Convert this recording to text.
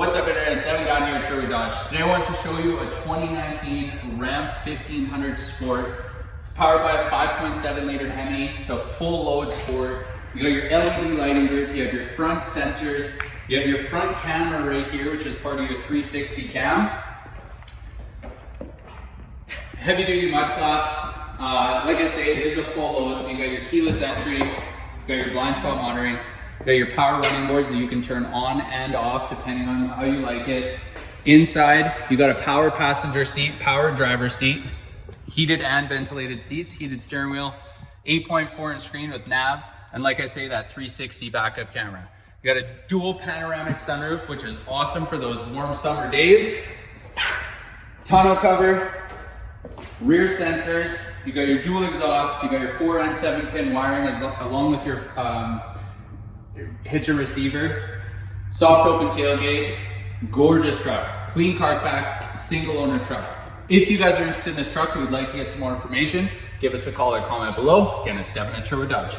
What's up, Internet? It's Devin down here at Sherwood Dodge. Today I want to show you a 2019 Ram 1500 Sport. It's powered by a 5.7 liter Hemi. It's a full load Sport. You got your LED lighting group, you have your front sensors, you have your front camera right here, which is part of your 360 cam. Heavy duty mud flaps. Like I say, it is a full load, so you got your keyless entry, you got your blind spot monitoring, you got your power running boards that you can turn on and off depending on how you like it. Inside, you got a power passenger seat, power driver seat, heated and ventilated seats, heated steering wheel, 8.4 inch screen with nav, and like I say, that 360 backup camera. You got a dual panoramic sunroof, which is awesome for those warm summer days. Tonneau cover, rear sensors, you got your dual exhaust, you got your 4 and 7 pin wiring along with your hitch and receiver, soft open tailgate, gorgeous truck, clean Carfax, single owner truck. If you guys are interested in this truck and would like to get some more information, give us a call or comment below. Again, it's Devin at Sherwood Dodge.